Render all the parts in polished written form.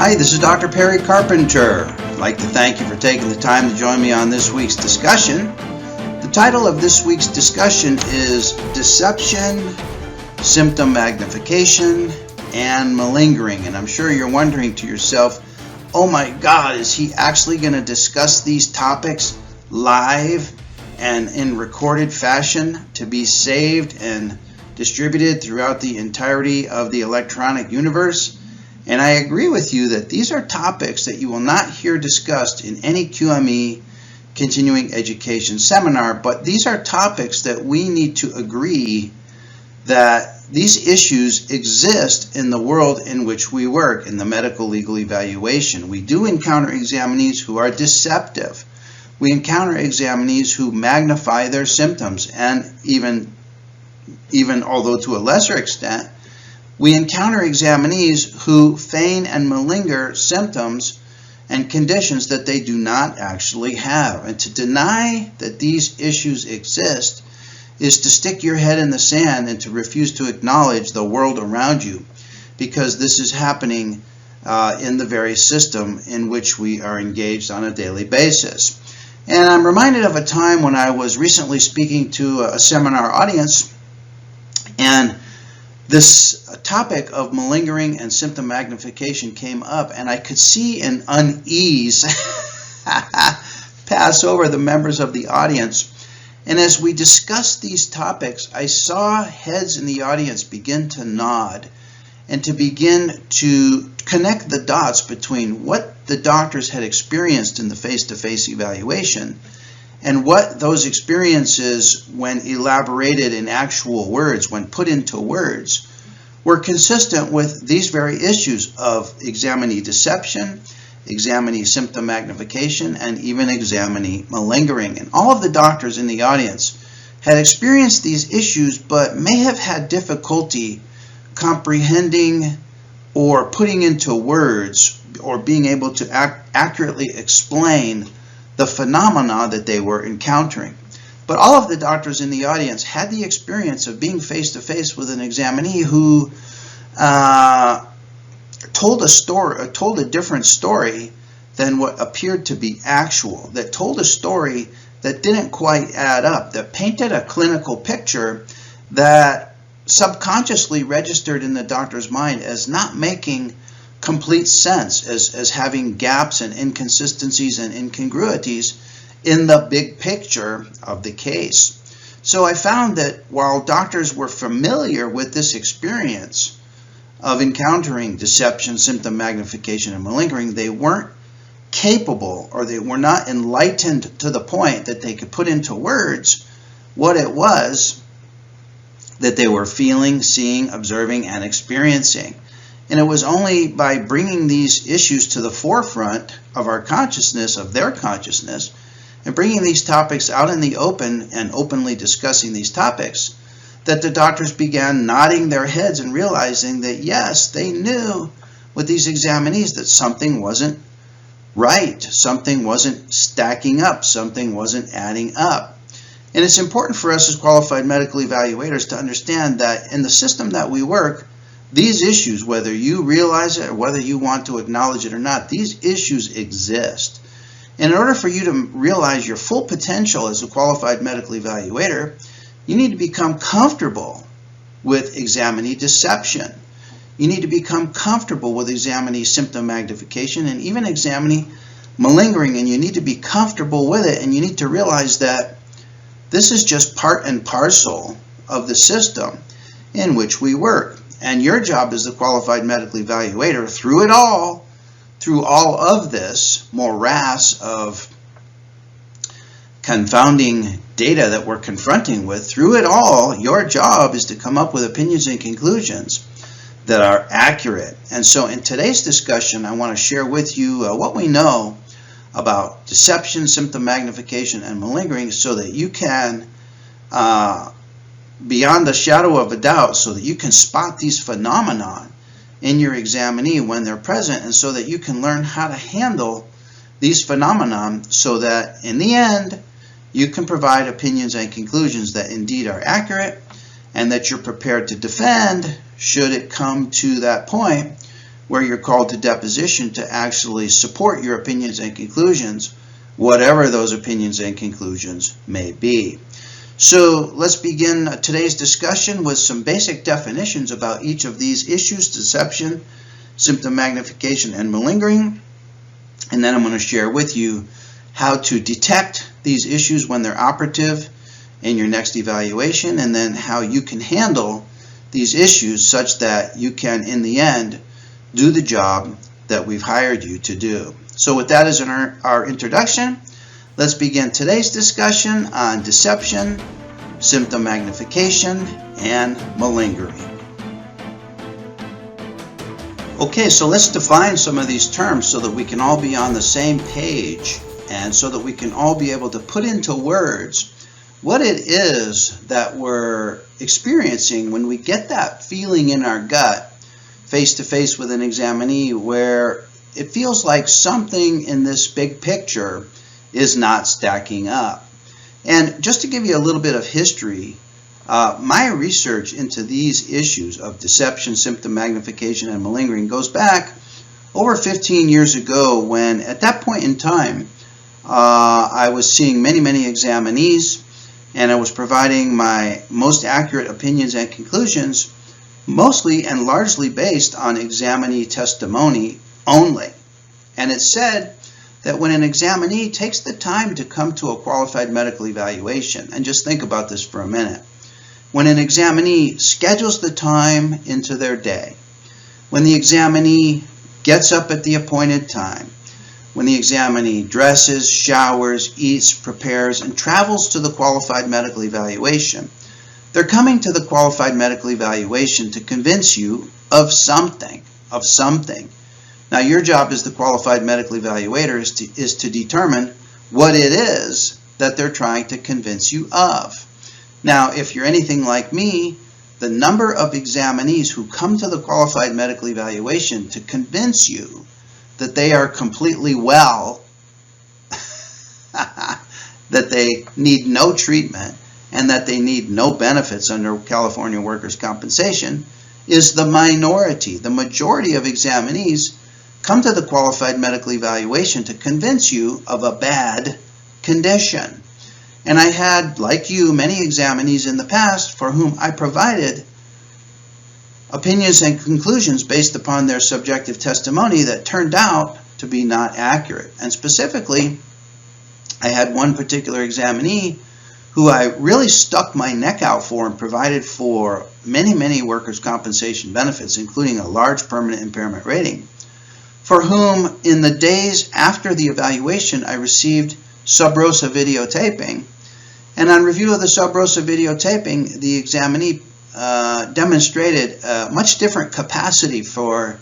Hi, this is Dr. Perry Carpenter. I'd like to thank you for taking the time to join me on this week's discussion. The title of this week's discussion is Deception, Symptom Magnification, and Malingering. And I'm sure you're wondering to yourself, oh my God, is he actually going to discuss these topics live and in recorded fashion to be saved and distributed throughout the entirety of the electronic universe? And I agree with you that these are topics that you will not hear discussed in any QME continuing education seminar, but these are topics that we need to agree that these issues exist in the world in which we work, in the medical legal evaluation. We do encounter examinees who are deceptive. We encounter examinees who magnify their symptoms, and even although to a lesser extent, we encounter examinees who feign and malinger symptoms and conditions that they do not actually have. And to deny that these issues exist is to stick your head in the sand and to refuse to acknowledge the world around you, because this is happening in the very system in which we are engaged on a daily basis. And I'm reminded of a time when I was recently speaking to a seminar audience, and this topic of malingering and symptom magnification came up, and I could see an unease pass over the members of the audience. And as we discussed these topics, I saw heads in the audience begin to nod and to begin to connect the dots between what the doctors had experienced in the face-to-face evaluation and what those experiences, when elaborated in actual words, when put into words, were consistent with these very issues of examinee deception, examinee symptom magnification, and even examinee malingering. And all of the doctors in the audience had experienced these issues, but may have had difficulty comprehending or putting into words or being able to accurately explain the phenomena that they were encountering. But all of the doctors in the audience had the experience of being face-to-face with an examinee who told a different story than what appeared to be actual, that told a story that didn't quite add up, that painted a clinical picture that subconsciously registered in the doctor's mind as not making complete sense, as having gaps and inconsistencies and incongruities in the big picture of the case. So I found that while doctors were familiar with this experience of encountering deception, symptom magnification, and malingering, they weren't capable, or they were not enlightened to the point that they could put into words what it was that they were feeling, seeing, observing, and experiencing. And it was only by bringing these issues to the forefront of our consciousness, of their consciousness, and bringing these topics out in the open and openly discussing these topics, that the doctors began nodding their heads and realizing that yes, they knew with these examinees that something wasn't right, something wasn't stacking up, something wasn't adding up. And it's important for us as qualified medical evaluators to understand that in the system that we work, these issues, whether you realize it or whether you want to acknowledge it or not, these issues exist. In order for you to realize your full potential as a qualified medical evaluator, you need to become comfortable with examinee deception. You need to become comfortable with examinee symptom magnification and even examinee malingering, and you need to be comfortable with it, and you need to realize that this is just part and parcel of the system in which we work. And your job as the qualified medical evaluator, through all of this morass of confounding data that we're confronting with, through it all, your job is to come up with opinions and conclusions that are accurate. And so in today's discussion, I want to share with you what we know about deception, symptom magnification, and malingering, so that you can, beyond the shadow of a doubt, so that you can spot these phenomena in your examinee when they're present, and so that you can learn how to handle these phenomena so that in the end you can provide opinions and conclusions that indeed are accurate and that you're prepared to defend should it come to that point where you're called to deposition to actually support your opinions and conclusions, whatever those opinions and conclusions may be. So let's begin today's discussion with some basic definitions about each of these issues: deception, symptom magnification, and malingering. And then I'm going to share with you how to detect these issues when they're operative in your next evaluation, and then how you can handle these issues such that you can, in the end, do the job that we've hired you to do. So with that as our introduction, let's begin today's discussion on deception, symptom magnification, and malingering. Okay, so let's define some of these terms so that we can all be on the same page and so that we can all be able to put into words what it is that we're experiencing when we get that feeling in our gut face to face with an examinee where it feels like something in this big picture is not stacking up. And just to give you a little bit of history, my research into these issues of deception, symptom magnification, and malingering goes back over 15 years ago, when at that point in time I was seeing many examinees, and I was providing my most accurate opinions and conclusions, mostly and largely based on examinee testimony only. And it said that when an examinee takes the time to come to a qualified medical evaluation, and just think about this for a minute, when an examinee schedules the time into their day, when the examinee gets up at the appointed time, when the examinee dresses, showers, eats, prepares, and travels to the qualified medical evaluation, they're coming to the qualified medical evaluation to convince you of something. Now, your job as the qualified medical evaluator is to determine what it is that they're trying to convince you of. Now, if you're anything like me, the number of examinees who come to the qualified medical evaluation to convince you that they are completely well, that they need no treatment, and that they need no benefits under California workers' compensation is the minority. The majority of examinees come to the qualified medical evaluation to convince you of a bad condition. And I had, like you, many examinees in the past for whom I provided opinions and conclusions based upon their subjective testimony that turned out to be not accurate. And specifically, I had one particular examinee who I really stuck my neck out for and provided for many workers' compensation benefits, including a large permanent impairment rating, for whom in the days after the evaluation I received sub rosa videotaping. And on review of the sub rosa videotaping, the examinee demonstrated a much different capacity for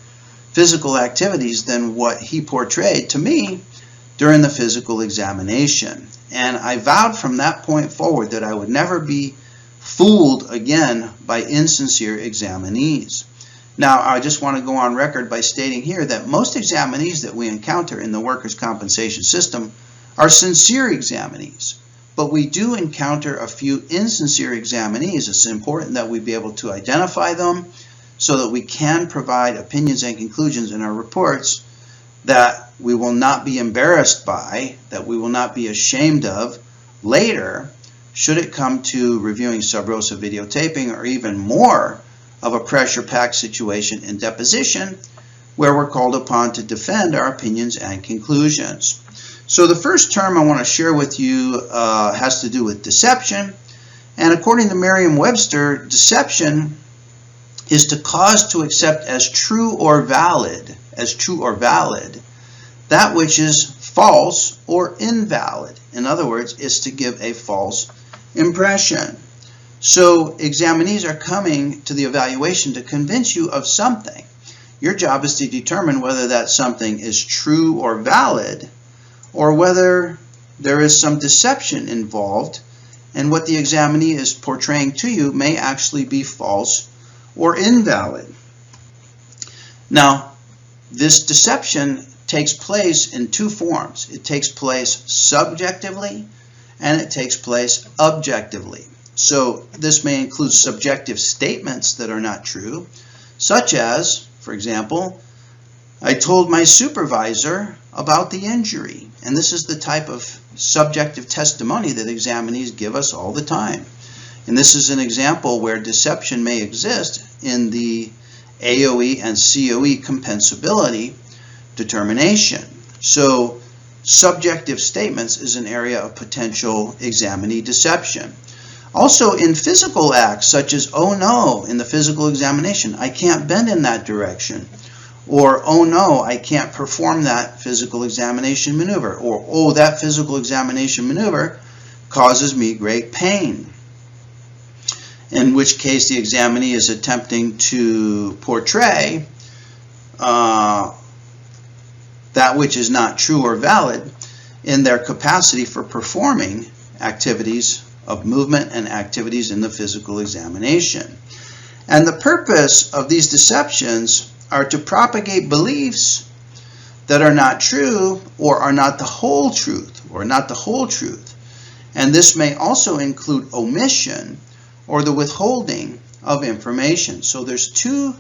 physical activities than what he portrayed to me during the physical examination. And I vowed from that point forward that I would never be fooled again by insincere examinees. Now, I just want to go on record by stating here that most examinees that we encounter in the workers' compensation system are sincere examinees. But we do encounter a few insincere examinees. It's important that we be able to identify them so that we can provide opinions and conclusions in our reports that we will not be embarrassed by, that we will not be ashamed of later, should it come to reviewing sub rosa videotaping or even more of a pressure-packed situation in deposition where we're called upon to defend our opinions and conclusions. So the first term I want to share with you has to do with deception. And according to Merriam-Webster, deception is to cause to accept as true or valid, that which is false or invalid. In other words, is to give a false impression. So examinees are coming to the evaluation to convince you of something. Your job is to determine whether that something is true or valid, or whether there is some deception involved, and what the examinee is portraying to you may actually be false or invalid. Now, this deception takes place in two forms. It takes place subjectively and it takes place objectively. So this may include subjective statements that are not true, such as, for example, I told my supervisor about the injury. And this is the type of subjective testimony that examinees give us all the time. And this is an example where deception may exist in the AOE and COE compensability determination. So subjective statements is an area of potential examinee deception. Also in physical acts such as, oh no, in the physical examination, I can't bend in that direction. Or, oh no, I can't perform that physical examination maneuver. Or, oh, that physical examination maneuver causes me great pain. In which case the examinee is attempting to portray that which is not true or valid in their capacity for performing activities of movement and activities in the physical examination. And the purpose of these deceptions are to propagate beliefs that are not true or are not the whole truth And this may also include omission or the withholding of information. So there's two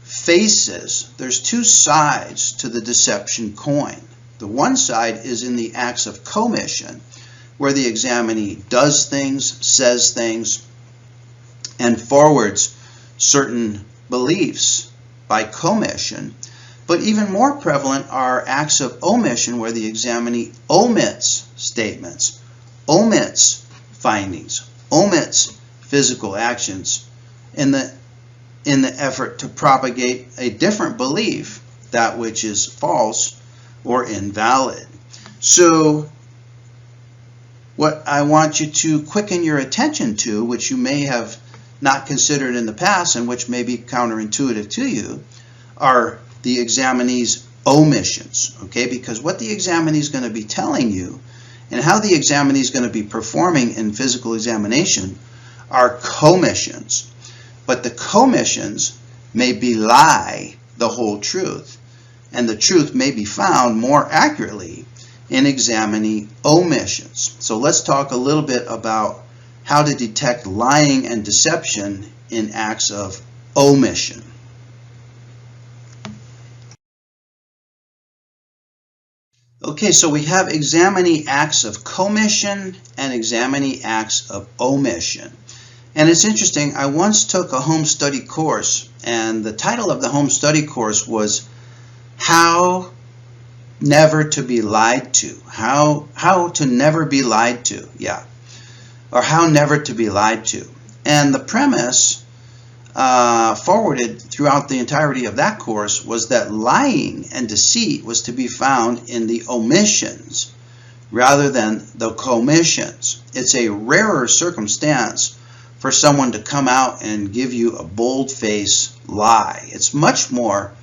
faces, there's two sides to the deception coin. The one side is in the acts of commission, where the examinee does things, says things, and forwards certain beliefs by commission. But even more prevalent are acts of omission, where the examinee omits statements, omits findings, omits physical actions in the effort to propagate a different belief, that which is false or invalid. So what I want you to quicken your attention to, which you may have not considered in the past and which may be counterintuitive to you, are the examinee's omissions, okay? Because what the examinee is going to be telling you and how the examinee is going to be performing in physical examination are commissions. But the commissions may belie the whole truth, and the truth may be found more accurately in examinee omissions. So let's talk a little bit about how to detect lying and deception in acts of omission. Okay, so we have examinee acts of commission and examinee acts of omission. And it's interesting, I once took a home study course, and the title of the home study course was How Never to be Lied to. How to never be lied to, yeah. Or how never to be lied to. And the premise forwarded throughout the entirety of that course was that lying and deceit was to be found in the omissions rather than the commissions. It's a rarer circumstance for someone to come out and give you a bold-faced lie. It's much more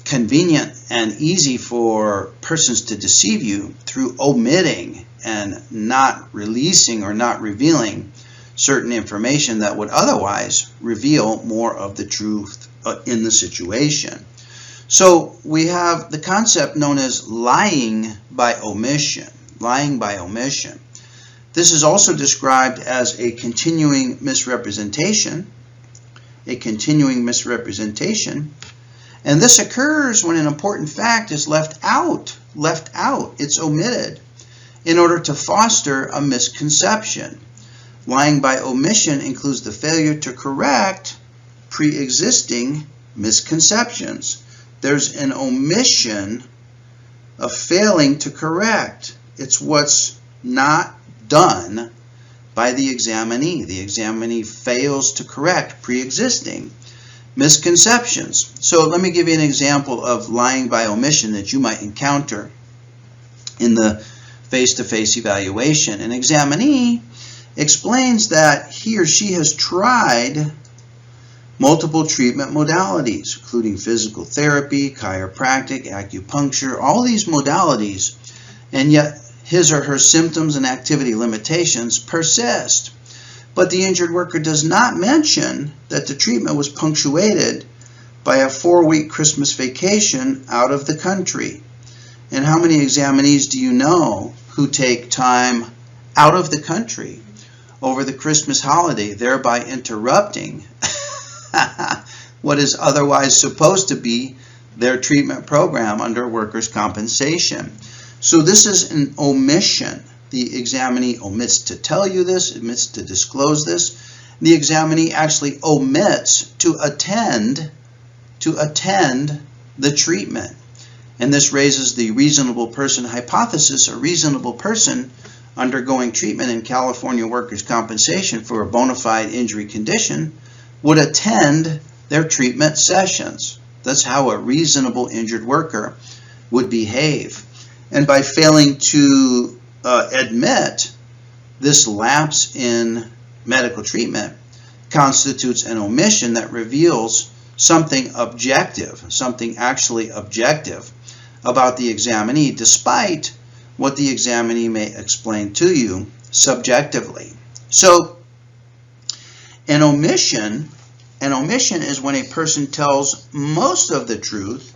convenient and easy for persons to deceive you through omitting and not releasing or not revealing certain information that would otherwise reveal more of the truth in the situation. So we have the concept known as lying by omission. Lying by omission. This is also described as a continuing misrepresentation. A continuing misrepresentation. And this occurs when an important fact is left out. It's omitted in order to foster a misconception. Lying by omission includes the failure to correct pre-existing misconceptions. There's an omission of failing to correct. It's what's not done by the examinee. The examinee fails to correct pre-existing misconceptions. So let me give you an example of lying by omission that you might encounter in the face-to-face evaluation. An examinee explains that he or she has tried multiple treatment modalities, including physical therapy, chiropractic, acupuncture, all these modalities, and yet his or her symptoms and activity limitations persist. But the injured worker does not mention that the treatment was punctuated by a 4-week Christmas vacation out of the country. And how many examinees do you know who take time out of the country over the Christmas holiday, thereby interrupting what is otherwise supposed to be their treatment program under workers' compensation. So this is an omission. The examinee omits to tell you this, omits to disclose this. The examinee actually omits to attend the treatment. And this raises the reasonable person hypothesis. A reasonable person undergoing treatment in California workers' compensation for a bona fide injury condition would attend their treatment sessions. That's how a reasonable injured worker would behave. And by failing to admit this lapse in medical treatment constitutes an omission that reveals something objective, something actually objective about the examinee, despite what the examinee may explain to you subjectively. So an omission is when a person tells most of the truth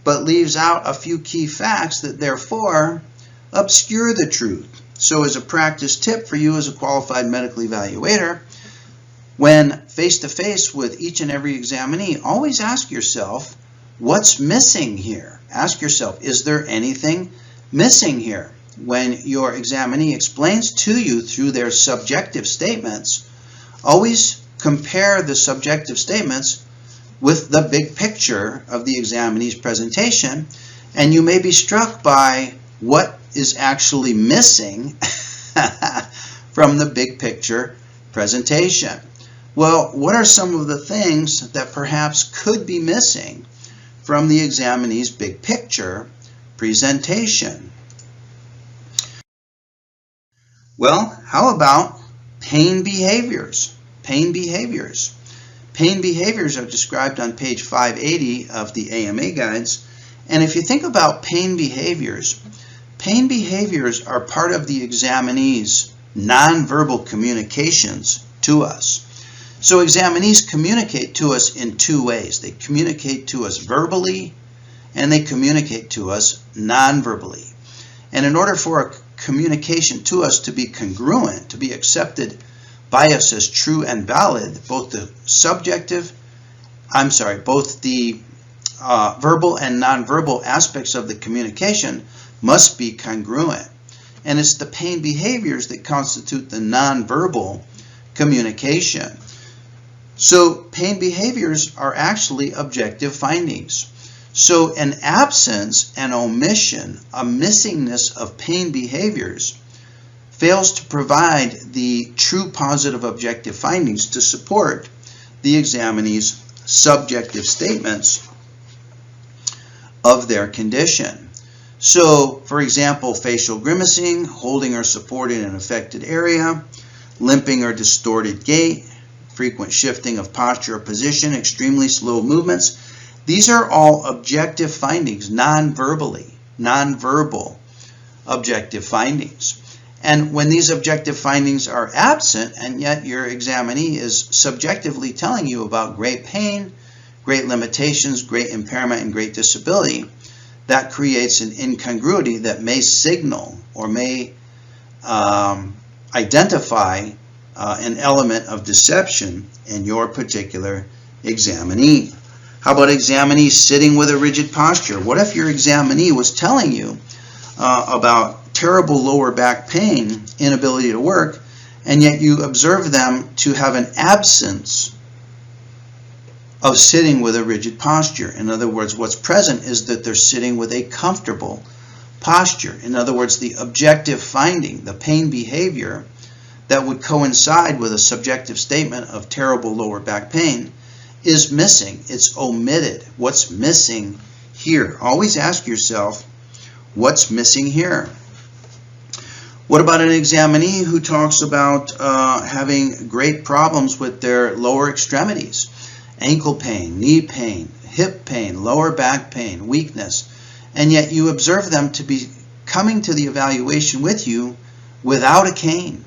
but leaves out a few key facts that therefore obscure the truth. So as a practice tip for you as a qualified medical evaluator, when face-to-face with each and every examinee, always ask yourself, what's missing here? Ask yourself, is there anything missing here? When your examinee explains to you through their subjective statements, always compare the subjective statements with the big picture of the examinee's presentation, and you may be struck by what is actually missing from the big picture presentation. Well, what are some of the things that perhaps could be missing from the examinee's big picture presentation? Well, how about pain behaviors? Pain behaviors. Pain behaviors are described on page 580 of the AMA guides. And if you think about pain behaviors are part of the examinee's nonverbal communications to us. So examinees communicate to us in two ways. They communicate to us verbally and they communicate to us non-verbally. And in order for a communication to us to be congruent, to be accepted by us as true and valid, both the verbal and non-verbal aspects of the communication must be congruent. And it's the pain behaviors that constitute the non-verbal communication. So pain behaviors are actually objective findings. So an absence, an omission, a missingness of pain behaviors fails to provide the true positive objective findings to support the examinee's subjective statements of their condition. So, for example, facial grimacing, holding or supporting an affected area, limping or distorted gait, frequent shifting of posture or position, extremely slow movements. These are all objective findings, non-verbal objective findings. And when these objective findings are absent, and yet your examinee is subjectively telling you about great pain, great limitations, great impairment, and great disability, that creates an incongruity that may signal or may identify an element of deception in your particular examinee. How about examinee sitting with a rigid posture? What if your examinee was telling you about terrible lower back pain, inability to work, and yet you observe them to have an absence of sitting with a rigid posture? In other words, what's present is that they're sitting with a comfortable posture. In other words, the objective finding, the pain behavior that would coincide with a subjective statement of terrible lower back pain is missing. It's omitted. What's missing here? Always ask yourself, what's missing here? What about an examinee who talks about having great problems with their lower extremities? Ankle pain, knee pain, hip pain, lower back pain, weakness, and yet you observe them to be coming to the evaluation with you without a cane,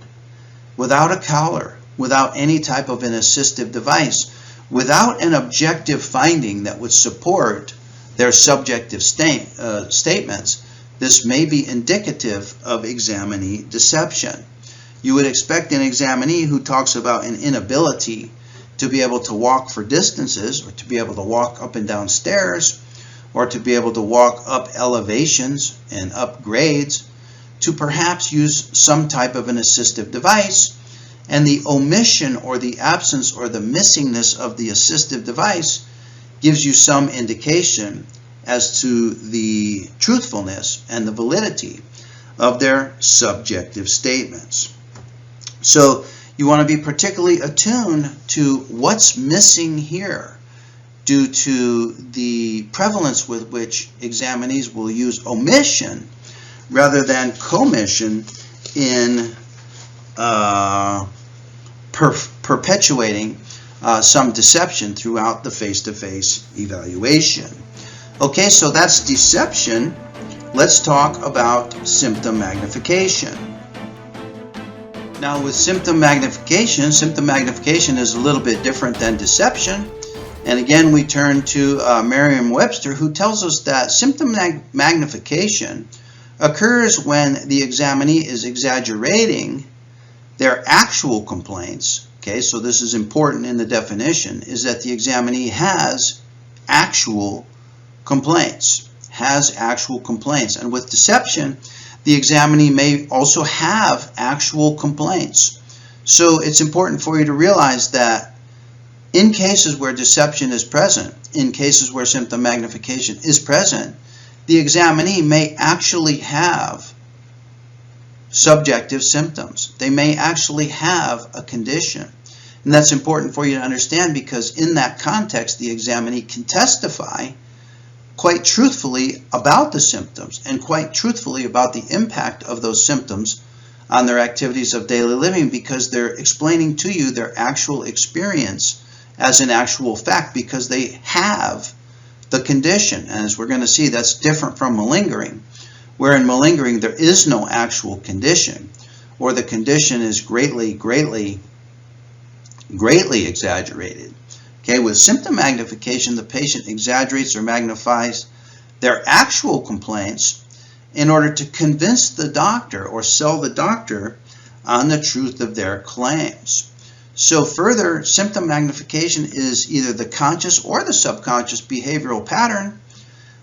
without a collar, without any type of an assistive device, without an objective finding that would support their subjective statements. This may be indicative of examinee deception. You would expect an examinee who talks about an inability to be able to walk for distances or to be able to walk up and down stairs or to be able to walk up elevations and up grades, to perhaps use some type of an assistive device, and the omission or the absence or the missingness of the assistive device gives you some indication as to the truthfulness and the validity of their subjective statements. So you want to be particularly attuned to what's missing here due to the prevalence with which examinees will use omission rather than commission in perpetuating some deception throughout the face-to-face evaluation. Okay, so that's deception. Let's talk about symptom magnification. Now with symptom magnification is a little bit different than deception. And again, we turn to Merriam-Webster, who tells us that symptom magnification occurs when the examinee is exaggerating their actual complaints. Okay, so this is important in the definition, is that the examinee has actual complaints. And with deception, the examinee may also have actual complaints. So it's important for you to realize that in cases where deception is present, in cases where symptom magnification is present, the examinee may actually have subjective symptoms. They may actually have a condition. And that's important for you to understand, because in that context, the examinee can testify quite truthfully about the symptoms and quite truthfully about the impact of those symptoms on their activities of daily living, because they're explaining to you their actual experience as an actual fact, because they have the condition. And as we're going to see, that's different from malingering, where in malingering there is no actual condition, or the condition is greatly exaggerated. Okay, with symptom magnification, the patient exaggerates or magnifies their actual complaints in order to convince the doctor or sell the doctor on the truth of their claims. So further, symptom magnification is either the conscious or the subconscious behavioral pattern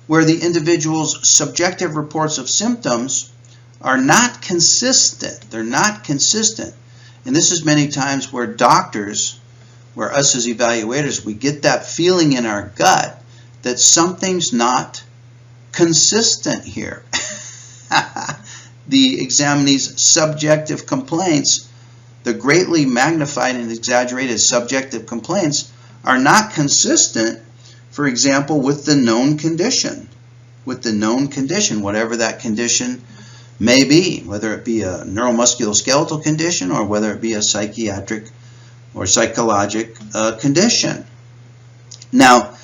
where the individual's subjective reports of symptoms are not consistent. They're not consistent. And this is many times where doctors, where us as evaluators, we get that feeling in our gut that something's not consistent here. The examinee's subjective complaints, the greatly magnified and exaggerated subjective complaints, are not consistent, for example, with the known condition. Whatever that condition may be, whether it be a neuromusculoskeletal condition or whether it be a psychiatric or psychologic condition. Now,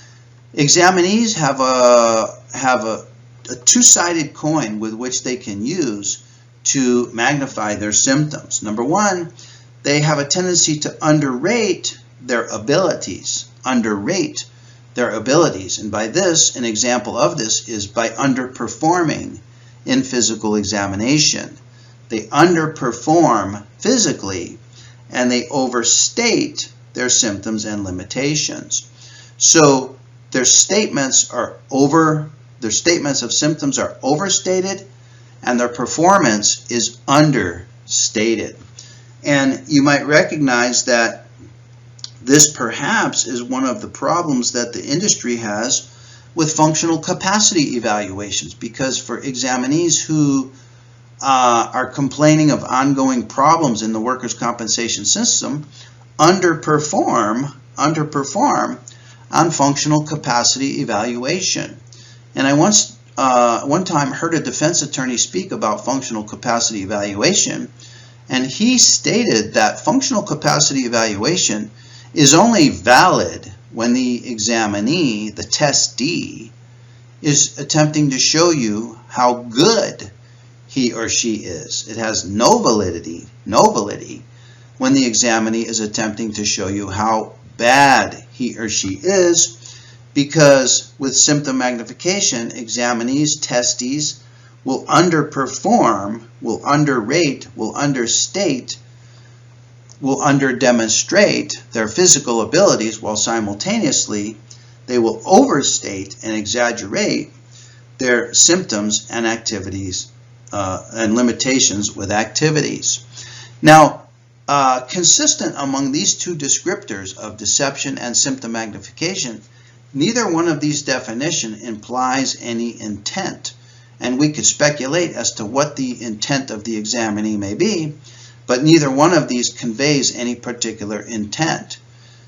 examinees have a two-sided coin with which they can use to magnify their symptoms. Number one, they have a tendency to underrate their abilities. And by this, an example of this is by underperforming in physical examination. They underperform physically and they overstate their symptoms and limitations. So their statements of symptoms are overstated and their performance is understated. And you might recognize that this perhaps is one of the problems that the industry has with functional capacity evaluations, because for examinees who are complaining of ongoing problems in the workers' compensation system, underperform on functional capacity evaluation. And I one time heard a defense attorney speak about functional capacity evaluation, and he stated that functional capacity evaluation is only valid when the examinee, the testee, is attempting to show you how good he or she is. It has no validity when the examinee is attempting to show you how bad he or she is, because with symptom magnification, examinees, testees will underperform, will underrate, will understate, will underdemonstrate their physical abilities, while simultaneously they will overstate and exaggerate their symptoms and activities and limitations with activities. Now, consistent among these two descriptors of deception and symptom magnification, neither one of these definitions implies any intent, and we could speculate as to what the intent of the examinee may be, but neither one of these conveys any particular intent.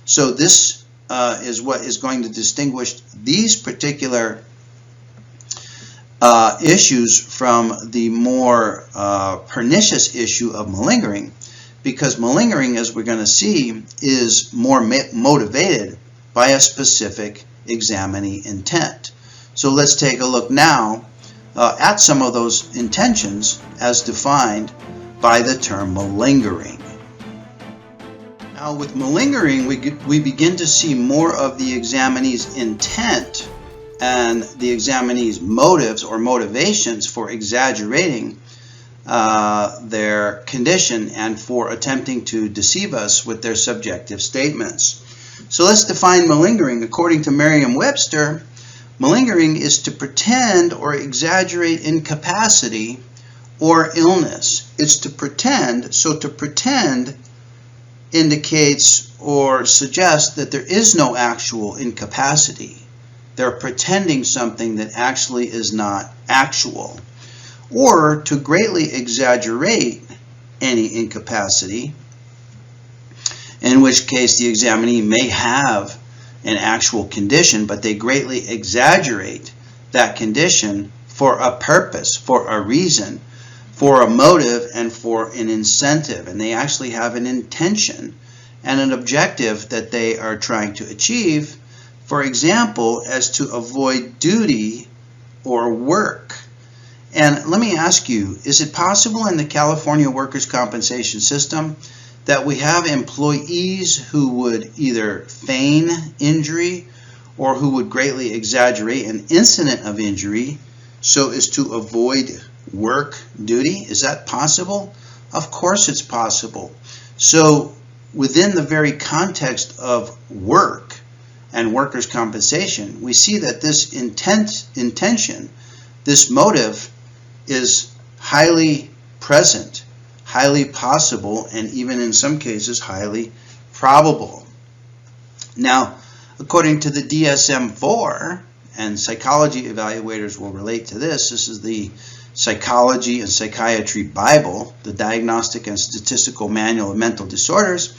So this is what is going to distinguish these particular issues from the more pernicious issue of malingering, because malingering, as we're going to see, is more motivated by a specific examinee intent. So let's take a look now at some of those intentions as defined by the term malingering. Now, with malingering, we begin to see more of the examinee's intent and the examinee's motives or motivations for exaggerating their condition and for attempting to deceive us with their subjective statements. So let's define malingering. According to Merriam-Webster, malingering is to pretend or exaggerate incapacity or illness. It's to pretend. So to pretend indicates or suggests that there is no actual incapacity. They're pretending something that actually is not actual. Or to greatly exaggerate any incapacity, in which case the examinee may have an actual condition, but they greatly exaggerate that condition for a purpose, for a reason, for a motive, and for an incentive. And they actually have an intention and an objective that they are trying to achieve, for example, as to avoid duty or work. And let me ask you, is it possible in the California workers' compensation system that we have employees who would either feign injury or who would greatly exaggerate an incident of injury so as to avoid work duty? Is that possible? Of course it's possible. So within the very context of work and workers' compensation, we see that this intention, this motive, is highly present, highly possible, and even in some cases highly probable. Now, according to the DSM IV, and psychology evaluators will relate to this, this is the Psychology and Psychiatry Bible, the Diagnostic and Statistical Manual of Mental Disorders,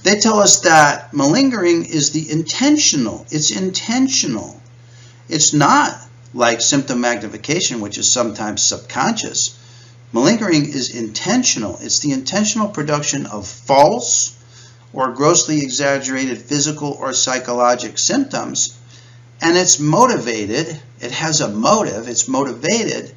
they tell us that malingering is the intentional. It's intentional. It's not like symptom magnification, which is sometimes subconscious. Malingering is intentional. It's the intentional production of false or grossly exaggerated physical or psychological symptoms, and it's motivated, it has a motive, it's motivated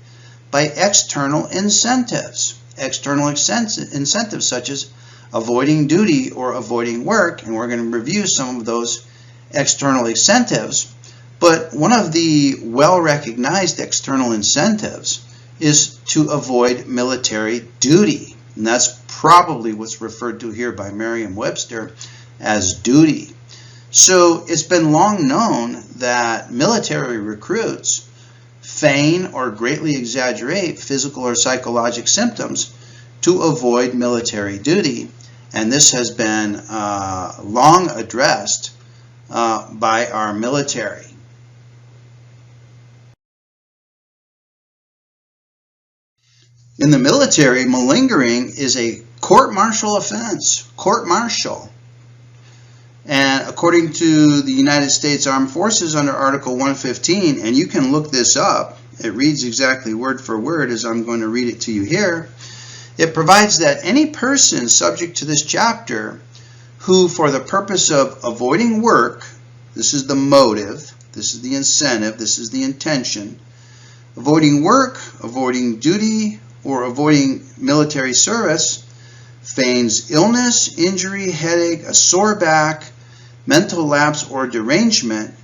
by external incentives. External incentives such as avoiding duty or avoiding work, and we're going to review some of those external incentives. But one of the well-recognized external incentives is to avoid military duty. And that's probably what's referred to here by Merriam-Webster as duty. So it's been long known that military recruits feign or greatly exaggerate physical or psychological symptoms to avoid military duty. And this has been long addressed by our military. In the military, malingering is a court-martial offense, court-martial. And according to the United States Armed Forces under Article 115, and you can look this up, it reads exactly word for word as I'm going to read it to you here. It provides that any person subject to this chapter who, for the purpose of avoiding work, this is the motive, this is the incentive, this is the intention, avoiding work, avoiding duty, or avoiding military service, feigns illness, injury, headache, a sore back, mental lapse or derangement,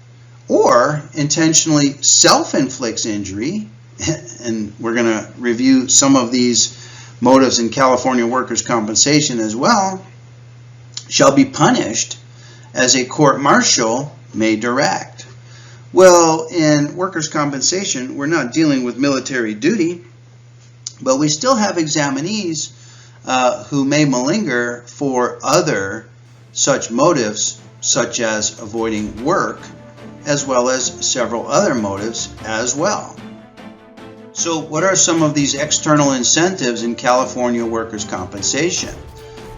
or intentionally self-inflicts injury, and we're going to review some of these motives in California workers' compensation as well, shall be punished as a court-martial may direct. Well, in workers' compensation, we're not dealing with military duty, but we still have examinees who may malinger for other such motives, such as avoiding work, as well as several other motives as well. So what are some of these external incentives in California workers' compensation?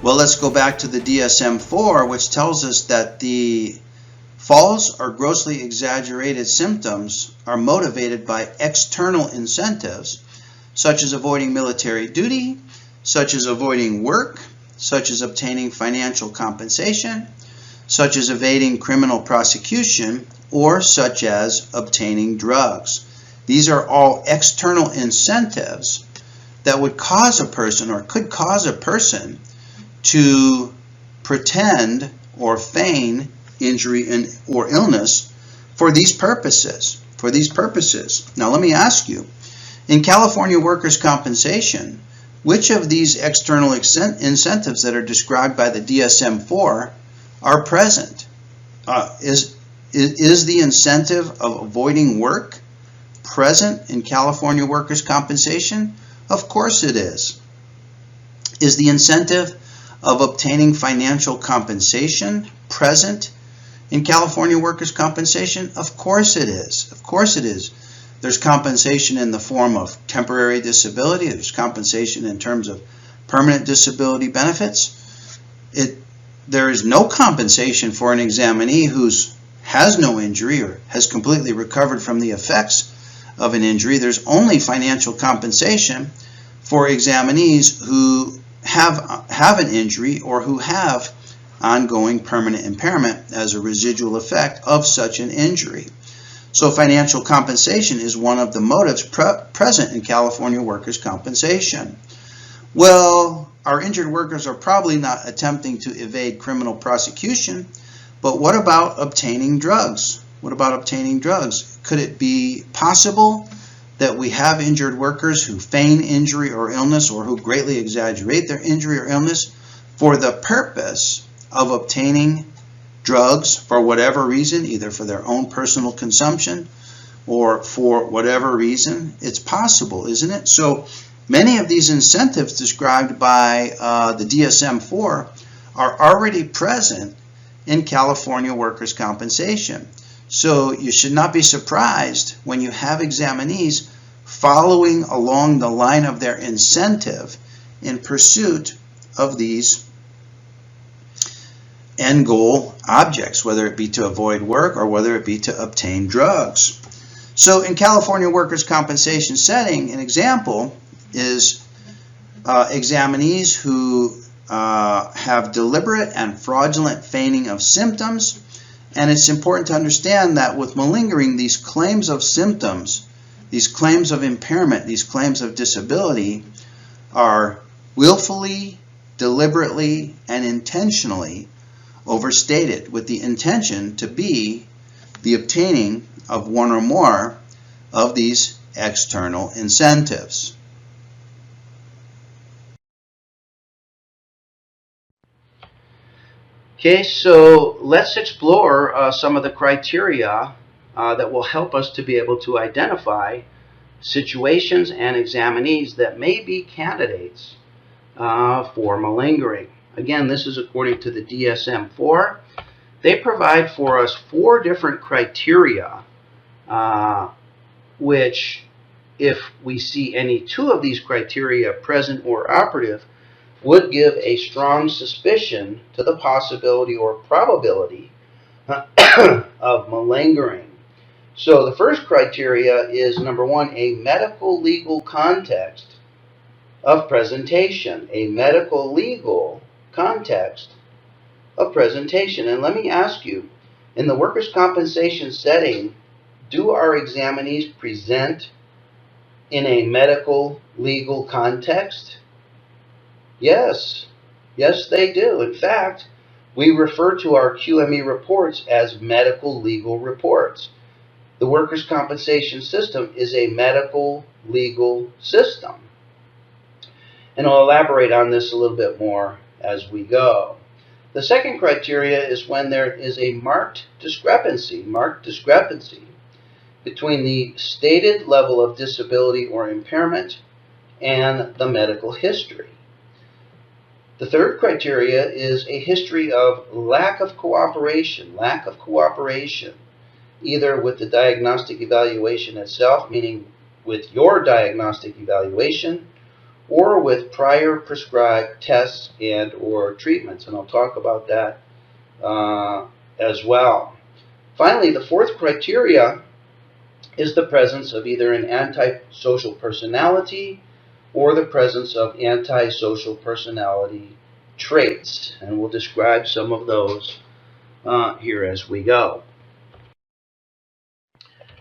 Well, let's go back to the DSM IV, which tells us that the false or grossly exaggerated symptoms are motivated by external incentives, such as avoiding military duty, such as avoiding work, such as obtaining financial compensation, such as evading criminal prosecution, or such as obtaining drugs. These are all external incentives that would cause a person or could cause a person to pretend or feign injury or illness for these purposes. Now let me ask you, in California workers' compensation, which of these external incentives that are described by the DSM IV are present? Is the incentive of avoiding work present in California workers' compensation? Of course it is. Is the incentive of obtaining financial compensation present in California workers' compensation? Of course it is. Of course it is. There's compensation in the form of temporary disability. There's compensation in terms of permanent disability benefits. There is no compensation for an examinee who has no injury or has completely recovered from the effects of an injury. There's only financial compensation for examinees who have an injury or who have ongoing permanent impairment as a residual effect of such an injury. So financial compensation is one of the motives present in California workers' compensation. Well, our injured workers are probably not attempting to evade criminal prosecution, but what about obtaining drugs? What about obtaining drugs? Could it be possible that we have injured workers who feign injury or illness or who greatly exaggerate their injury or illness for the purpose of obtaining drugs for whatever reason, either for their own personal consumption or for whatever reason? It's possible, isn't it? So many of these incentives described by the DSM IV are already present in California workers' compensation. So you should not be surprised when you have examinees following along the line of their incentive in pursuit of these end goal objects, whether it be to avoid work or whether it be to obtain drugs. So in California workers' compensation setting, an example is examinees who have deliberate and fraudulent feigning of symptoms. And it's important to understand that with malingering, these claims of symptoms, these claims of impairment, these claims of disability are willfully, deliberately, and intentionally overstated with the intention to be the obtaining of one or more of these external incentives. Okay, so let's explore some of the criteria that will help us to be able to identify situations and examinees that may be candidates for malingering. Again, this is according to the DSM IV. They provide for us 4 different criteria, which, if we see any 2 of these criteria present or operative, would give a strong suspicion to the possibility or probability of malingering. So the first criteria is, number 1, a medical legal context of presentation. A medical legal context of presentation. And let me ask you, in the workers' compensation setting, do our examinees present in a medical legal context? Yes. Yes, they do. In fact, we refer to our QME reports as medical legal reports. The workers' compensation system is a medical legal system. And I'll elaborate on this a little bit more as we go. The second criteria is when there is a marked discrepancy. between the stated level of disability or impairment and the medical history. The third criteria is a history of lack of cooperation, either with the diagnostic evaluation itself, meaning with your diagnostic evaluation, or with prior prescribed tests and or treatments, and I'll talk about that as well. Finally, the fourth criteria is the presence of either an antisocial personality or the presence of antisocial personality traits, and we'll describe some of those here as we go.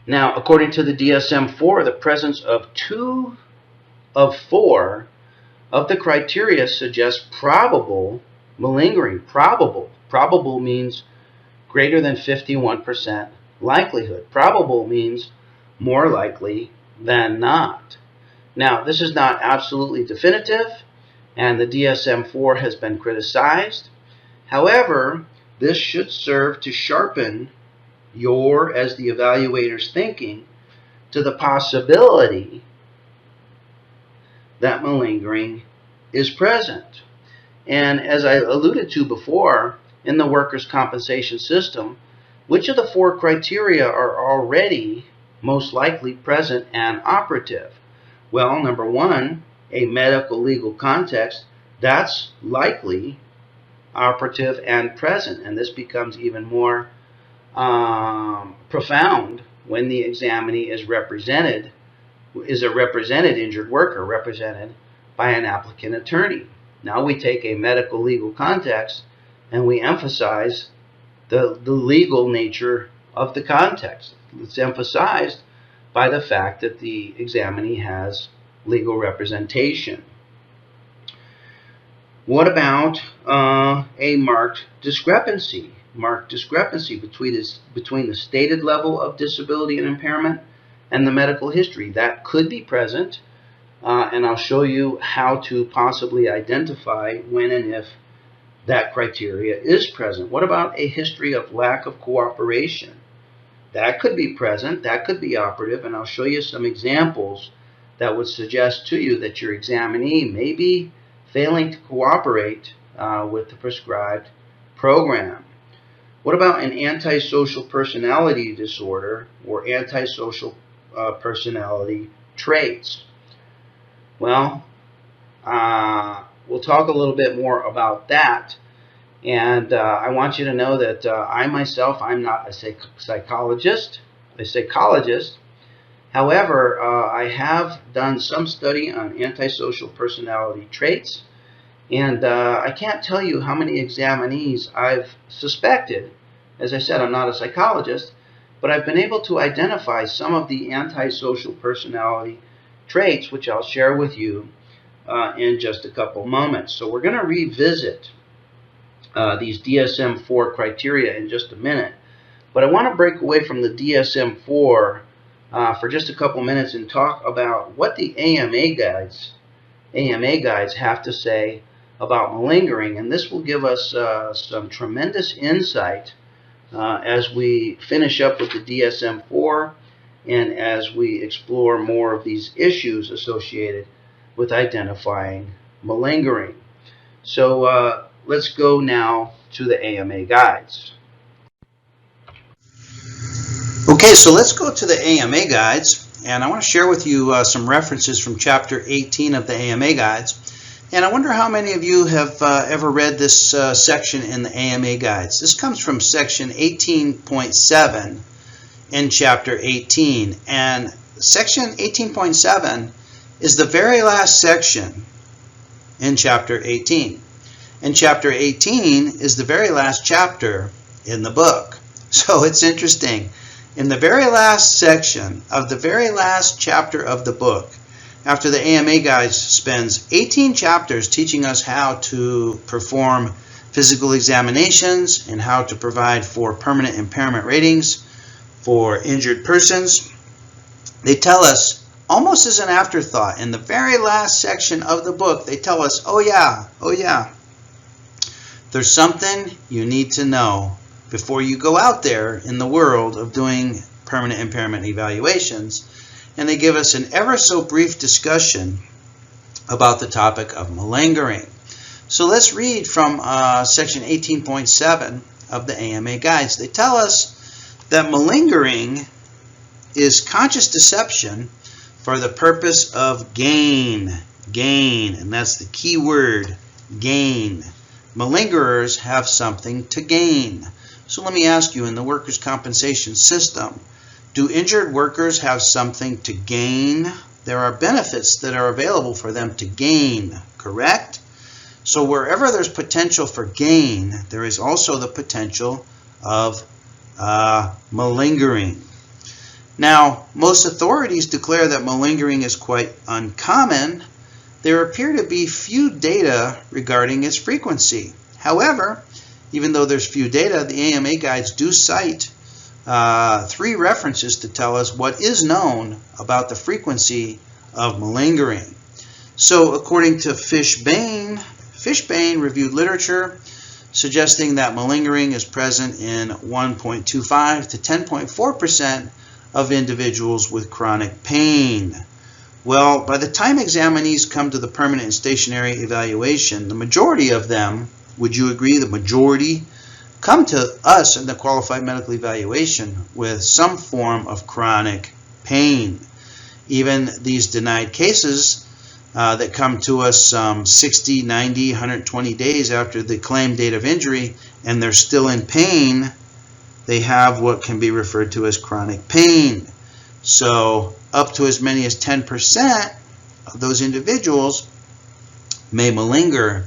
Now, according to the DSM IV, the presence of 2 of 4 of the criteria suggests probable malingering. Probable means greater than 51% likelihood. Probable means more likely than not. Now, this is not absolutely definitive, and the DSM IV has been criticized. However, this should serve to sharpen your, as the evaluator's, thinking to the possibility that malingering is present. And as I alluded to before, in the workers' compensation system, which of the 4 criteria are already most likely present and operative? Well, number 1, a medical legal context, that's likely operative and present, and this becomes even more profound when the examinee is a represented injured worker, represented by an applicant attorney. Now we take a medical legal context and we emphasize the legal nature of the context. It's emphasized by the fact that the examinee has legal representation. What about a marked discrepancy? Marked discrepancy between the stated level of disability and impairment and the medical history. That could be present, and I'll show you how to possibly identify when and if that criteria is present. What about a history of lack of cooperation? That could be present, that could be operative, and I'll show you some examples that would suggest to you that your examinee may be failing to cooperate with the prescribed program. What about an antisocial personality disorder or antisocial personality traits? Well, we'll talk a little bit more about that, and I want you to know that I myself, I'm not a psychologist. However, I have done some study on antisocial personality traits, and I can't tell you how many examinees I've suspected. As I said, I'm not a psychologist, but I've been able to identify some of the antisocial personality traits, which I'll share with you in just a couple moments. So we're going to revisit these DSM IV criteria in just a minute, but I want to break away from the DSM IV for just a couple minutes and talk about what the AMA guides have to say about malingering, and this will give us some tremendous insight as we finish up with the DSM IV and as we explore more of these issues associated with identifying malingering. So let's go now to the AMA guides. Okay, so let's go to the AMA guides, and I want to share with you some references from Chapter 18 of the AMA guides. And I wonder how many of you have ever read this section in the AMA guides. This comes from section 18.7 in Chapter 18. And section 18.7 is the very last section in Chapter 18. And Chapter 18 is the very last chapter in the book. So it's interesting. In the very last section of the very last chapter of the book, after the AMA guides spends 18 chapters teaching us how to perform physical examinations and how to provide for permanent impairment ratings for injured persons, they tell us, almost as an afterthought, in the very last section of the book, they tell us, oh yeah, there's something you need to know before you go out there in the world of doing permanent impairment evaluations, and they give us an ever so brief discussion about the topic of malingering. So let's read from section 18.7 of the AMA guides. They tell us that malingering is conscious deception for the purpose of gain. Gain, and that's the key word, gain. Malingerers have something to gain. So let me ask you, in the workers' compensation system, do injured workers have something to gain? There are benefits that are available for them to gain, correct? So wherever there's potential for gain, there is also the potential of malingering. Now, most authorities declare that malingering is quite uncommon. There appear to be few data regarding its frequency. However, even though there's few data, the AMA guides do cite 3 references to tell us what is known about the frequency of malingering. So according to Fishbane reviewed literature suggesting that malingering is present in 1.25 to 10.4% of individuals with chronic pain. Well, by the time examinees come to the permanent and stationary evaluation, the majority of them, would you agree, the majority, come to us in the qualified medical evaluation with some form of chronic pain. Even these denied cases that come to us 60, 90, 120 days after the claimed date of injury and they're still in pain, they have what can be referred to as chronic pain. So up to as many as 10% of those individuals may malinger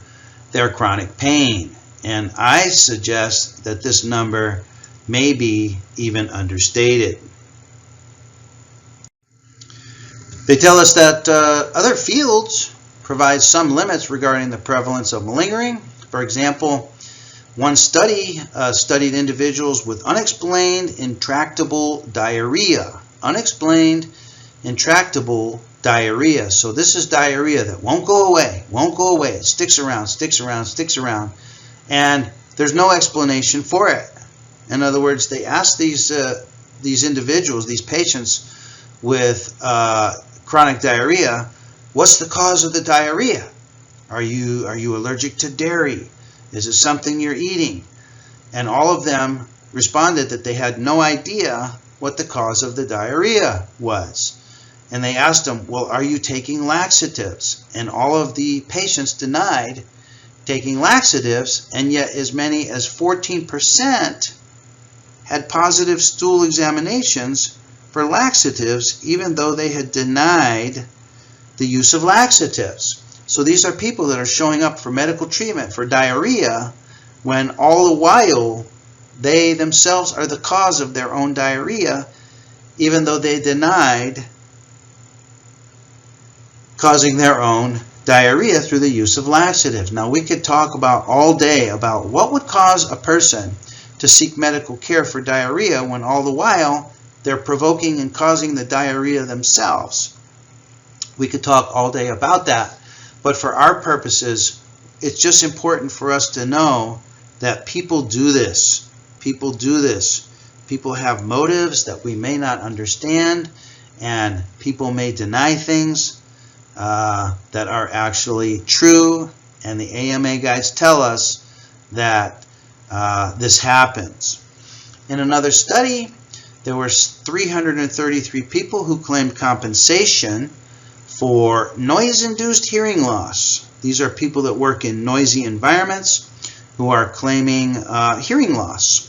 their chronic pain. And I suggest that this number may be even understated. They tell us that other fields provide some limits regarding the prevalence of malingering. For example, one study studied individuals with unexplained intractable diarrhea. Unexplained intractable diarrhea. So this is diarrhea that won't go away, won't go away. It sticks around, sticks around, sticks around. And there's no explanation for it. In other words, they asked these individuals, these patients with chronic diarrhea, what's the cause of the diarrhea? Are you allergic to dairy? Is it something you're eating? And all of them responded that they had no idea what the cause of the diarrhea was. And they asked them, well, are you taking laxatives? And all of the patients denied taking laxatives, and yet as many as 14% had positive stool examinations for laxatives, even though they had denied the use of laxatives. So these are people that are showing up for medical treatment for diarrhea when all the while they themselves are the cause of their own diarrhea, even though they denied causing their own diarrhea through the use of laxatives. Now we could talk about all day about what would cause a person to seek medical care for diarrhea when all the while they're provoking and causing the diarrhea themselves. We could talk all day about that, but for our purposes, it's just important for us to know that people do this. People do this. People have motives that we may not understand, and people may deny things that are actually true, and the AMA guides tell us that this happens. In another study, there were 333 people who claimed compensation for noise-induced hearing loss. These are people that work in noisy environments who are claiming hearing loss.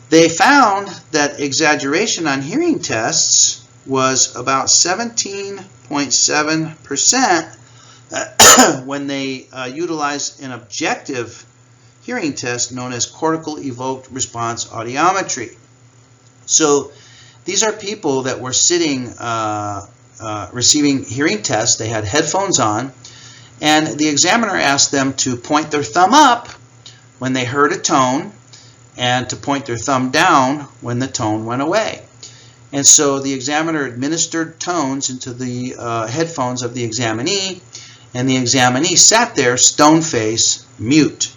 They found that exaggeration on hearing tests was about 17.7% when they utilized an objective hearing test known as cortical evoked response audiometry. So these are people that were sitting receiving hearing tests. They had headphones on, and the examiner asked them to point their thumb up when they heard a tone and to point their thumb down when the tone went away. And so the examiner administered tones into the headphones of the examinee, and the examinee sat there stone-faced, mute,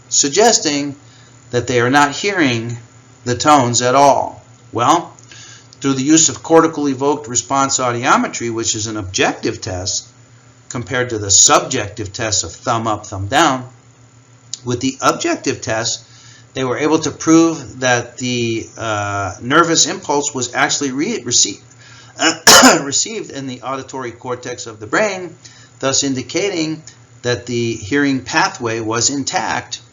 suggesting that they are not hearing the tones at all. Well, through the use of cortical evoked response audiometry, which is an objective test compared to the subjective test of thumb up, thumb down. With the objective test, they were able to prove that the nervous impulse was actually received in the auditory cortex of the brain, thus indicating that the hearing pathway was intact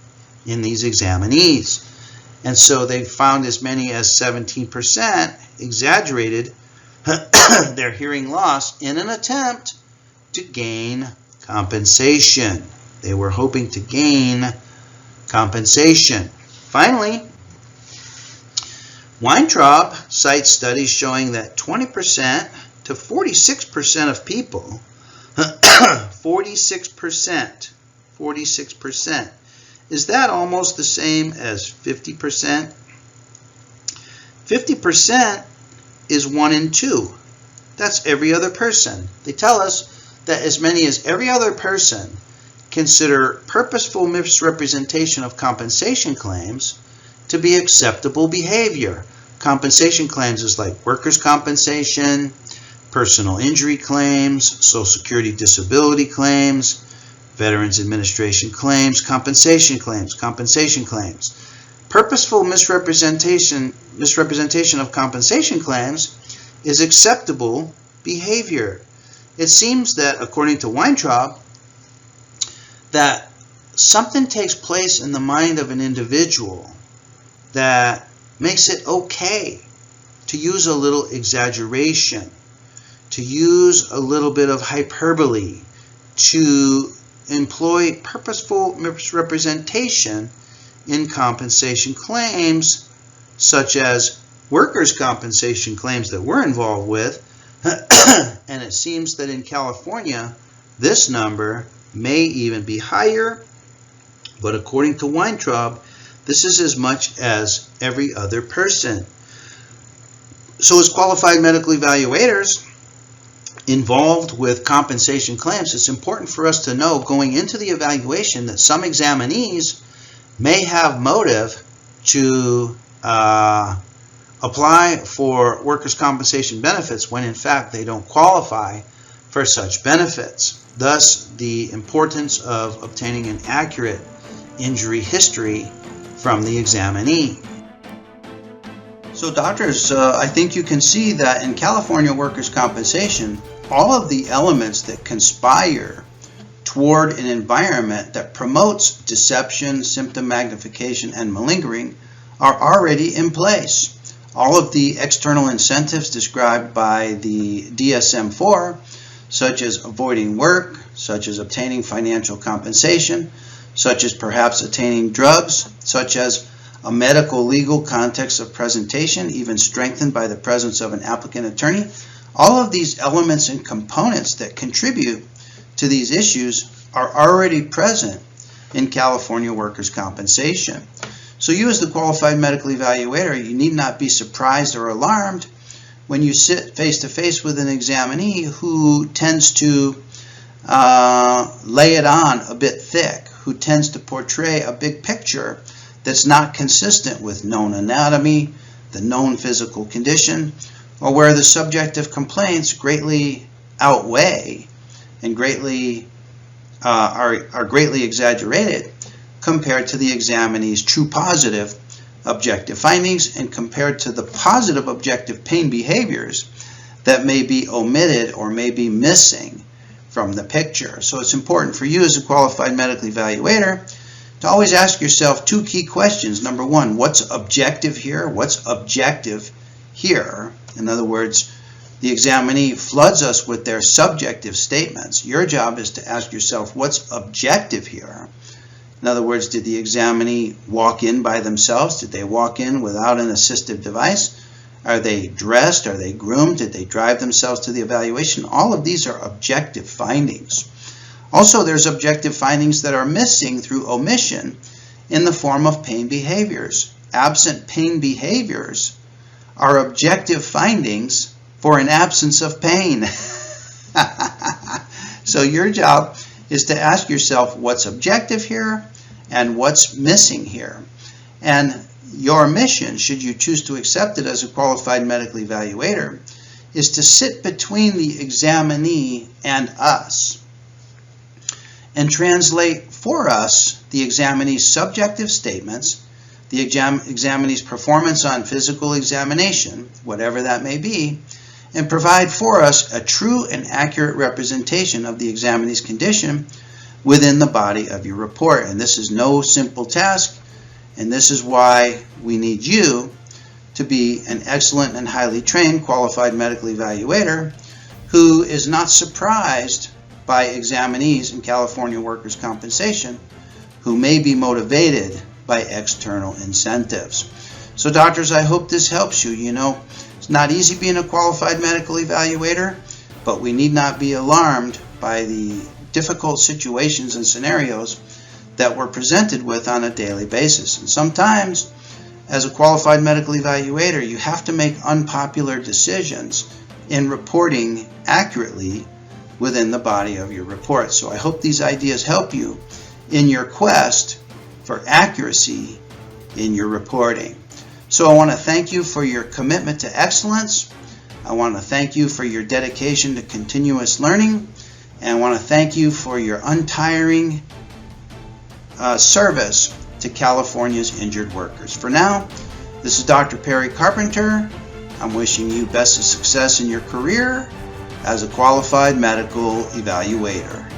in these examinees. And so they found as many as 17% exaggerated their hearing loss in an attempt to gain compensation. They were hoping to gain compensation. Finally, Weintraub cites studies showing that 20% to 46% of people, 46%, is that almost the same as 50%? 50% is 1 in 2. That's every other person. They tell us that as many as every other person consider purposeful misrepresentation of compensation claims to be acceptable behavior. Compensation claims is like workers' compensation, personal injury claims, Social Security disability claims, Veterans Administration claims, compensation claims. Purposeful misrepresentation of compensation claims is acceptable behavior. It seems that, according to Weintraub, that something takes place in the mind of an individual that makes it okay to use a little exaggeration, to use a little bit of hyperbole, to employ purposeful misrepresentation in compensation claims, such as workers' compensation claims that we're involved with. And it seems that in California, this number may even be higher, but according to Weintraub, this is as much as every other person. So as qualified medical evaluators involved with compensation claims, it's important for us to know going into the evaluation that some examinees may have motive to apply for workers' compensation benefits when in fact they don't qualify for such benefits. Thus, the importance of obtaining an accurate injury history from the examinee. So doctors, I think you can see that in California workers' compensation, all of the elements that conspire toward an environment that promotes deception, symptom magnification, and malingering are already in place. All of the external incentives described by the DSM IV, such as avoiding work, such as obtaining financial compensation, such as perhaps attaining drugs, such as a medical legal context of presentation, even strengthened by the presence of an applicant attorney. All of these elements and components that contribute to these issues are already present in California workers' compensation. So you as the qualified medical evaluator, you need not be surprised or alarmed when you sit face to face with an examinee who tends to lay it on a bit thick, who tends to portray a big picture that's not consistent with known anatomy, the known physical condition, or where the subjective complaints greatly outweigh and are greatly exaggerated compared to the examinee's true positive objective findings and compared to the positive objective pain behaviors that may be omitted or may be missing from the picture. So it's important for you as a qualified medical evaluator to always ask yourself two key questions. Number one, what's objective here? What's objective here? In other words, the examinee floods us with their subjective statements. Your job is to ask yourself, what's objective here? In other words, did the examinee walk in by themselves? Did they walk in without an assistive device? Are they dressed? Are they groomed? Did they drive themselves to the evaluation? All of these are objective findings. Also, there's objective findings that are missing through omission in the form of pain behaviors. Absent pain behaviors are objective findings for an absence of pain. So your job is to ask yourself what's objective here and what's missing here. And Your mission, should you choose to accept it as a qualified medical evaluator, is to sit between the examinee and us and translate for us the examinee's subjective statements, the examinee's performance on physical examination, whatever that may be, and provide for us a true and accurate representation of the examinee's condition within the body of your report. And this is no simple task, and this is why we need you to be an excellent and highly trained qualified medical evaluator who is not surprised by examinees in California workers' compensation who may be motivated by external incentives. So doctors, I hope this helps you. You know, it's not easy being a qualified medical evaluator, but we need not be alarmed by the difficult situations and scenarios that we're presented with on a daily basis. And sometimes, as a qualified medical evaluator, you have to make unpopular decisions in reporting accurately within the body of your report. So I hope these ideas help you in your quest for accuracy in your reporting. So I want to thank you for your commitment to excellence. I want to thank you for your dedication to continuous learning. And I want to thank you for your untiring service to California's injured workers. For now, this is Dr. Perry Carpenter. I'm wishing you best of success in your career as a qualified medical evaluator.